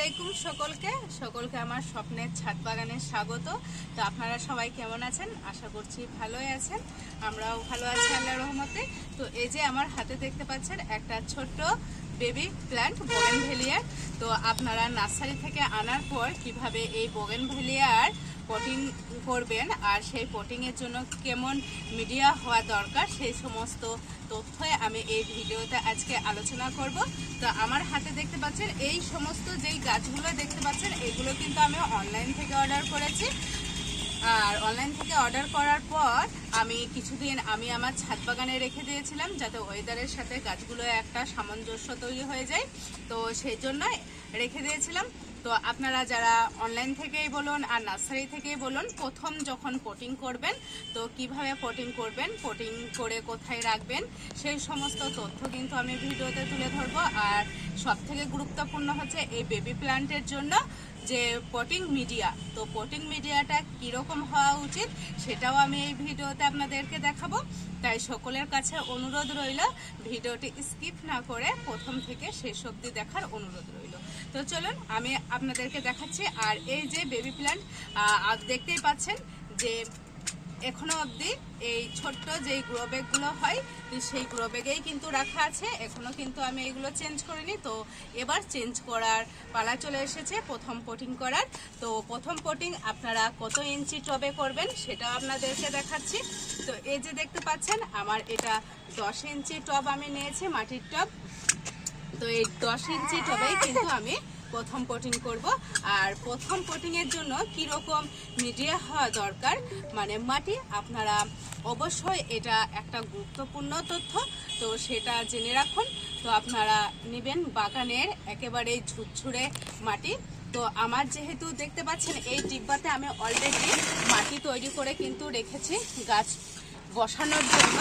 আলাইকুম সকলকে আমার স্বপ্নের ছাদ বাগানে স্বাগত। তো আপনারা সবাই কেমন আছেন? আশা করছি ভালোই আছেন, আমরাও ভালো আছি আল্লাহর রহমতে। তো এই যে আমার হাতে দেখতে পাচ্ছেন একটা ছোট্ট বেবি প্ল্যান্ট বোগেনভেলিয়ার। তো আপনারা নার্সারি থেকে আনার পর কিভাবে এই বোগেনভেলিয়ার পটিং করবেন আর সেই পটিংয়ের জন্য কেমন মিডিয়া হওয়া দরকার সেই সমস্ত তথ্যই আমি এই ভিডিওতে আজকে আলোচনা করব। তো আমার হাতে দেখতে পাচ্ছেন এই সমস্ত যেই গাছগুলো দেখতে পাচ্ছেন এগুলো কিন্তু আমি অনলাইন থেকে অর্ডার করেছি। আর অনলাইন থেকে অর্ডার করার পর আমি কিছুদিন আমার ছাদ বাগানে রেখে দিয়েছিলাম যাতে ওয়েদারের সাথে গাছগুলো একটা সামঞ্জস্য তৈরি হয়ে যায়। তো সেই জন্য রেখে দিয়েছিলাম। তো আপনারা যারা অনলাইন থেকেই বলুন আর নার্সারি থেকেই বলুন, প্রথম যখন পটিং করবেন তো কিভাবে পটিং করবেন, পটিং করে কোথায় রাখবেন সেই সমস্ত তথ্য কিন্তু আমি ভিডিওতে তুলে ধরবো। আর সব থেকে গুরুত্বপূর্ণ হচ্ছে এই বেবি প্ল্যান্টের জন্য যে পটিং মিডিয়া, তো পটিং মিডিয়াটা কীরকম হওয়া উচিত সেটাও আমি এই ভিডিওতে আপনাদেরকে দেখাবো। তাই সকলের কাছে অনুরোধ রইল ভিডিওটি স্কিপ না করে প্রথম থেকে শেষ অবধি দেখার অনুরোধ রইল। তো চলুন আমি আপনাদেরকে দেখাচ্ছি। আর এই যে বেবি প্ল্যান্ট দেখতেই পাচ্ছেন যে এখনো অবধি এই ছোট্ট যেই গ্রো ব্যাগগুলো হয় সেই গ্রো ব্যাগেই কিন্তু রাখা আছে, এখনো কিন্তু আমি এগুলো চেঞ্জ করিনি। তো এবার চেঞ্জ করার পালা চলে এসেছে প্রথম পটিং করার। তো প্রথম পটিং আপনারা কত ইঞ্চি টবে করবেন সেটাও আপনাদেরকে দেখাচ্ছি। তো এই যে দেখতে পাচ্ছেন আমার এটা 10 ইঞ্চি টব আমি নিয়েছি, মাটির টব। তো এই 10 ইঞ্চি টবেই কিন্তু আমি প্রথম পটিং করব। আর প্রথম পটিংয়ের জন্য কীরকম মিডিয়া হওয়া দরকার মানে মাটি, আপনারা অবশ্যই এটা একটা গুরুত্বপূর্ণ তথ্য, তো সেটা জেনে রাখুন। তো আপনারা নেবেন বাগানের একেবারে ঝুরঝুরে মাটি। তো আমার যেহেতু দেখতে পাচ্ছেন এই ডিব্বাতে আমি অলরেডি মাটি তৈরি করে কিন্তু রেখেছি গাছ বসানোর জন্য।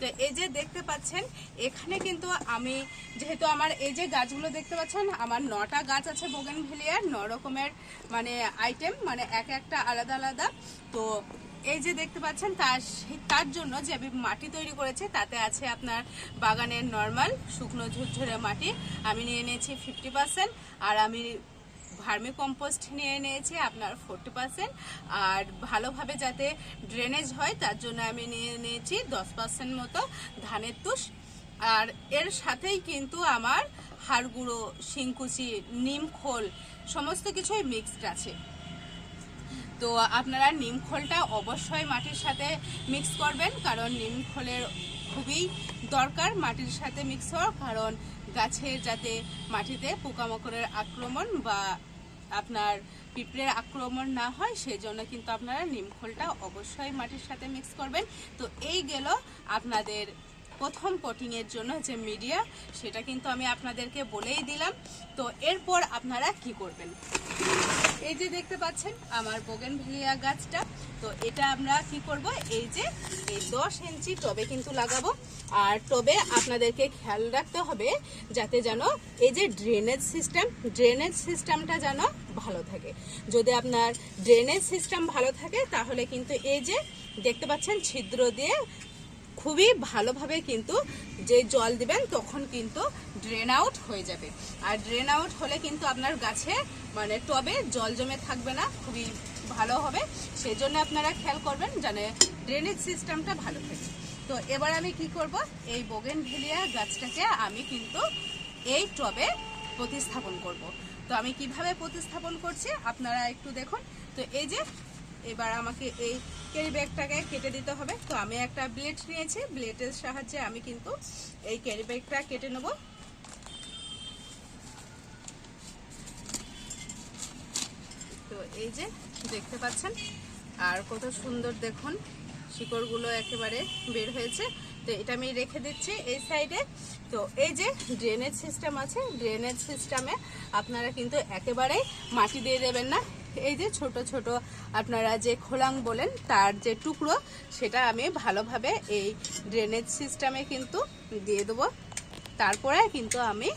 তো এই যে দেখতে পাচ্ছেন এখানে কিন্তু আমি যেহেতু আমার এই যে গাছগুলো দেখতে পাচ্ছেন আমার 9টা গাছ আছে বোগেনভেলিয়ার, 9 রকমের মানে আইটেম, মানে একটা আলাদা আলাদা। তো এই যে দেখতে পাচ্ছেন তার জন্য যে আমি মাটি তৈরি করেছি তাতে আছে আপনার বাগানের নর্মাল শুকনো ঝুরঝুরে মাটি আমি নিয়ে নিয়েছি 50%, আর আমি ভার্মি কম্পোস্ট নিয়ে নিয়েছি আপনার 40%, আর ভালোভাবে যাতে ড্রেনেজ হয় তার জন্য আমি নিয়ে নিয়েছি 10% মতো ধানের তুষ। আর এর সাথেই কিন্তু আমার হাড় গুঁড়ো, শিংকুচি, নিম খোল সমস্ত কিছুই মিক্সড আছে। তো আপনারা নিম খোলটা অবশ্যই মাটির সাথে মিক্স করবেন, কারণ নিম খোলের খুবই দরকার মাটির সাথে মিক্স হওয়ার, কারণ গাছের যাতে মাটিতে পোকামাকড়ের আক্রমণ বা আপনার পিঁপড়ের আক্রমণ না হয় সেই জন্য কিন্তু আপনারা নিম খোলটা অবশ্যই মাটির সাথে মিক্স করবেন। তো এই গেল আপনাদের প্রথম পটিংয়ের জন্য যে মিডিয়া, সেটা কিন্তু আমি আপনাদেরকে বলেই দিলাম। তো এরপর আপনারা কি করবেন, এই যে দেখতে পাচ্ছেন আমার বোগেনভেলিয়া গাছটা, তো এটা আমরা কি করব, এই যে এই 10 ইঞ্চি টবে কিন্তু লাগাবো। আর টবে আপনাদেরকে খেয়াল রাখতে হবে যাতে যেন এই যে ড্রেনেজ সিস্টেমটা যেন ভালো থাকে। যদি আপনার ড্রেনেজ সিস্টেম ভালো থাকে তাহলে কিন্তু এই যে দেখতে পাচ্ছেন ছিদ্র দিয়ে খুবই ভালোভাবে কিন্তু যে জল দিবেন তখন কিন্তু ড্রেন আউট হয়ে যাবে। আর ড্রেন আউট হলে কিন্তু আপনার গাছে মানে টবে জল জমে থাকবে না, খুবই ভালো হবে। সেই জন্য আপনারা খেয়াল করবেন যেন ড্রেনেজ সিস্টেমটা ভালো থাকে। তো এবার আমি কি করব, এই বোগেনভেলিয়া গাছটাকে আমি কিন্তু এই টবে প্রতিস্থাপন করব। তো আমি কিভাবে প্রতিস্থাপন করছি আপনারা একটু দেখুন। তো এই যে এবার আমাকে এই ক্যারি ব্যাগটাকে কেটে দিতে হবে। তো আমি একটা ব্লেড নিয়েছি, ব্লেডের সাহায্যে আমি কিন্তু এই ক্যারি ব্যাগটা কেটে নেব। তো এই যে দেখতে পাচ্ছেন আর কত সুন্দর দেখুন শিকড়গুলো একেবারে বের হয়েছে। তো এটা আমি রেখে দিচ্ছি এই সাইডে। তো এই যে ড্রেনেজ সিস্টেম আছে, ড্রেনেজ সিস্টেমে আপনারা কিন্তু একেবারেই মাটি দিয়ে দেবেন না। এই যে ছোট ছোট আপনারা যে খোলাং বলেন তার যে টুকরো সেটা আমি ভালোভাবে এই ড্রেনেজ সিস্টেমে কিন্তু দিয়ে দেবো, তারপরে কিন্তু আমি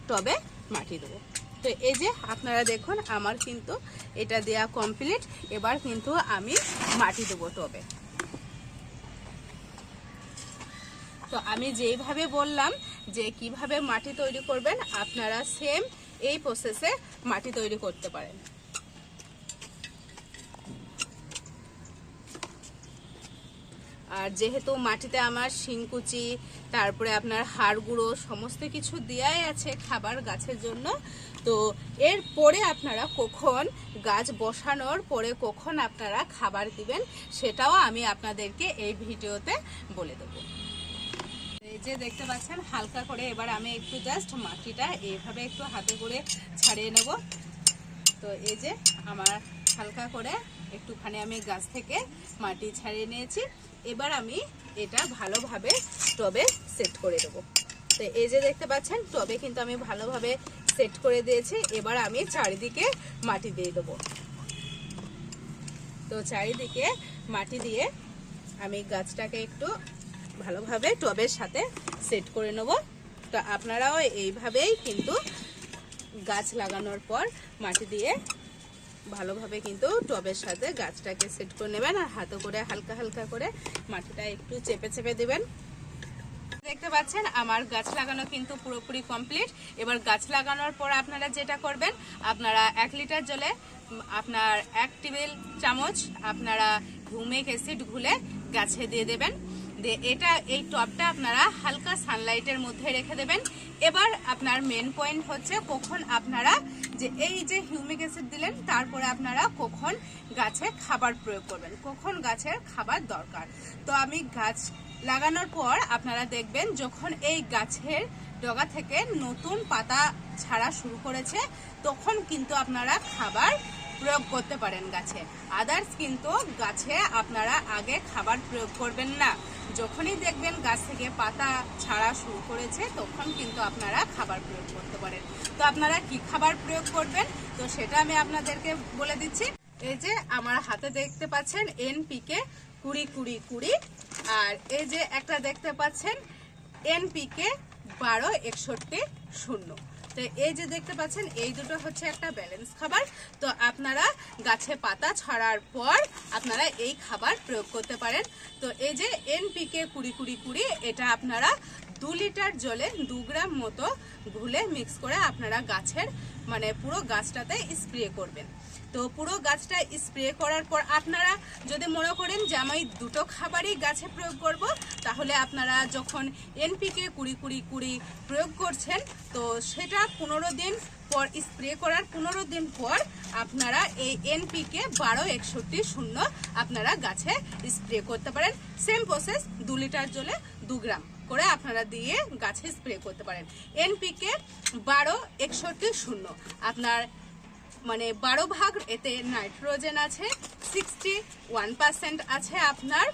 টবে মাটি দেবো। তো এই যে আপনারা দেখুন আমার কিন্তু এটা দেয়া কমপ্লিট। এবার কিন্তু আমি মাটি দেবো টবে। তো আমি যেইভাবে বললাম যে কিভাবে মাটি তৈরি করবেন আপনারা সেম এই প্রসেসে মাটি তৈরি করতে পারেন। আর যেহেতু মাটিতে আমার শিংকুচি, তারপরে আপনার হাড় গুঁড়ো সমস্ত কিছু দেয়াই আছে খাবার গাছের জন্য, তো এর পরে আপনারা কখন গাছ বসানোর পরে কখন আপনারা খাবার দিবেন সেটাও আমি আপনাদেরকে এই ভিডিওতে বলে দেবো। এই যে দেখতে পাচ্ছেন হালকা করে এবার আমি একটু জাস্ট মাটিটা এইভাবে একটু হাতে করে ছাড়িয়ে নেব। তো এই যে আমার হালকা করে একটুখানি আমি গাছ থেকে মাটি ছাড়িয়ে নিয়েছি। এবার আমি এটা ভালোভাবে টবে সেট করে দেবো। তো এই যে দেখতে পাচ্ছেন টবে কিন্তু আমি ভালোভাবে সেট করে দিয়েছি। এবার আমি চারিদিকে মাটি দিয়ে দেবো। তো চারিদিকে মাটি দিয়ে আমি গাছটাকে একটু ভালোভাবে টবের সাথে সেট করে নেব। তো আপনারাও এইভাবেই কিন্তু গাছ লাগানোর পর মাটি দিয়ে ভালোভাবে কিন্তু টবের সাথে গাছটাকে সেট করে নেবেন। আর হাতে করে হালকা হালকা করে মাটিটা একটু চেপে চেপে দেবেন। দেখতে পাচ্ছেন আমার গাছ লাগানো কিন্তু পুরোপুরি কমপ্লিট। এবার গাছ লাগানোর পর আপনারা যেটা করবেন, আপনারা 1 লিটার জলে আপনার 1 টেবিল চামচ আপনারা হিউমিক অ্যাসিড ঘুলে গাছে দিয়ে দেবেন। এটা এই টবটা আপনারা হালকা সানলাইটের মধ্যে রেখে দেবেন। এবার আপনার মেন পয়েন্ট হচ্ছে কখন আপনারা যে এই যে হিউমিক অ্যাসিড দিলেন তারপরে আপনারা কখন গাছে খাবার প্রয়োগ করবেন, কখন গাছের খাবার দরকার। তো আমি গাছ লাগানোর পর আপনারা দেখবেন যখন এই গাছের ডগা থেকে নতুন পাতা ছাড়া শুরু করেছে তখন কিন্তু আপনারা খাবার প্রয়োগ করতে পারেন গাছে। আদার্স কিন্তু গাছে আপনারা আগে খাবার প্রয়োগ করবেন না। যখনই দেখবেন গাছ থেকে পাতা ছাড়া শুরু করেছে তখন কিন্তু আপনারা খাবার প্রয়োগ করতে পারেন। তো আপনারা কি খাবার প্রয়োগ করবেন তো সেটা আমি আপনাদেরকে বলে দিচ্ছি। এই যে আমার হাতে দেখতে পাচ্ছেন NPK 20-20-20, আর এই যে একটা দেখতে পাচ্ছেন NPK 12-61-0। তো এই যে দেখতে পাচ্ছেন এই দুটো হচ্ছে একটা ব্যালেন্স খাবার। তো আপনারা গাছে পাতা ছড়ার পর আপনারা এই খাবার প্রয়োগ করতে পারেন। তো এই যে NPK 20-20-20 এটা আপনারা 2 লিটার জলে 2 গ্রাম মতো ঘুলে মিক্স করে আপনারা গাছের মানে পুরো গাছটাতে স্প্রে করবেন। তো পুরো গাছটা স্প্রে করার পর আপনারা যদি মনে করেন যে আমি দুটো খাবারই গাছে প্রয়োগ করব, তাহলে আপনারা যখন NPK 20-20-20 প্রয়োগ করছেন তো সেটা 15 দিন পর স্প্রে করার 15 দিন পর আপনারা এই NPK 12-61-0 আপনারা গাছে স্প্রে করতে পারেন। সেম প্রসেস 2 লিটার জলে 2 গ্রাম করে আপনারা দিয়ে গাছে স্প্রে করতে পারেন। NPK 12-61-0 আপনার মানে 12 ভাগ এতে নাইট্রোজেন আছে, 61% আছে আপনার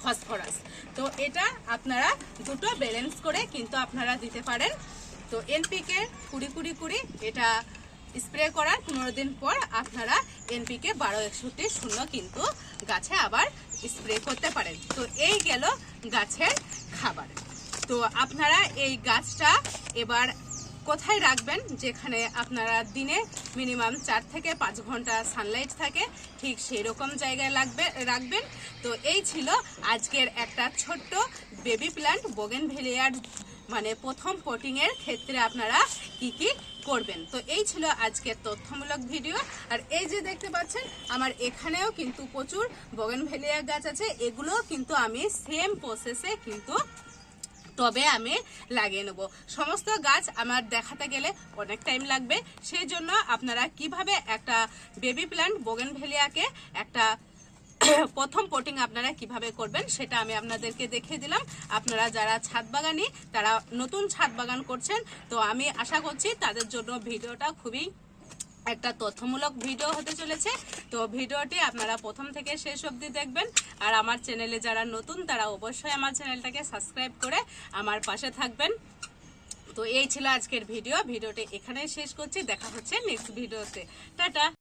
ফসফরাস। তো এটা আপনারা দুটো ব্যালেন্স করে কিন্তু আপনারা দিতে পারেন। তো NPK 20-20-20 এটা স্প্রে করার 15 দিন পর আপনারা NPK 12-61-0 কিন্তু গাছে আবার স্প্রে করতে পারেন। তো এই গেল গাছের খাবার। তো আপনারা এই গাছটা এবার কোথায় রাখবেন, যেখানে আপনারা দিনে মিনিমাম 4 থেকে 5 ঘন্টা সানলাইট থাকে ঠিক সেই রকম জায়গায় রাখবেন। তো এই ছিল আজকের একটা ছোট্ট বেবি প্ল্যান্ট বোগেনভেলিয়ার মানে প্রথম পটিংয়ের ক্ষেত্রে আপনারা কি কি করবেন। তো এই ছিল আজকের তথ্যমূলক ভিডিও। আর এই যে দেখতে পাচ্ছেন আমার এখানেও কিন্তু প্রচুর বোগেনভেলিয়া গাছ আছে, এগুলোও কিন্তু আমি সেম প্রসেসে কিন্তু তবে আমি লাগিয়ে নেব। সমস্ত গাছ আমার দেখাতে গেলে অনেক টাইম লাগবে, সেই জন্য আপনারা কিভাবে একটা বেবি প্ল্যান্ট বোগেনভেলিয়াকে একটা প্রথম পটিং আপনারা কিভাবে করবেন সেটা আমি আপনাদেরকে দেখিয়ে দিলাম। আপনারা যারা ছাদ বাগানি, তারা নতুন ছাদ বাগান করছেন, তো আমি আশা করছি তাদের জন্য ভিডিওটা খুবই একটা তথ্যমূলক ভিডিও হতে চলেছে। তো ভিডিওটি আপনারা প্রথম থেকে শেষ অবধি দেখবেন। আর আমার চ্যানেলে যারা নতুন তারা অবশ্যই আমার চ্যানেলটাকে সাবস্ক্রাইব করে আমার পাশে থাকবেন। তো এই ছিল আজকের ভিডিওটি এখানেই শেষ করছি। দেখা হচ্ছে নেক্সট ভিডিওতে। টাটা।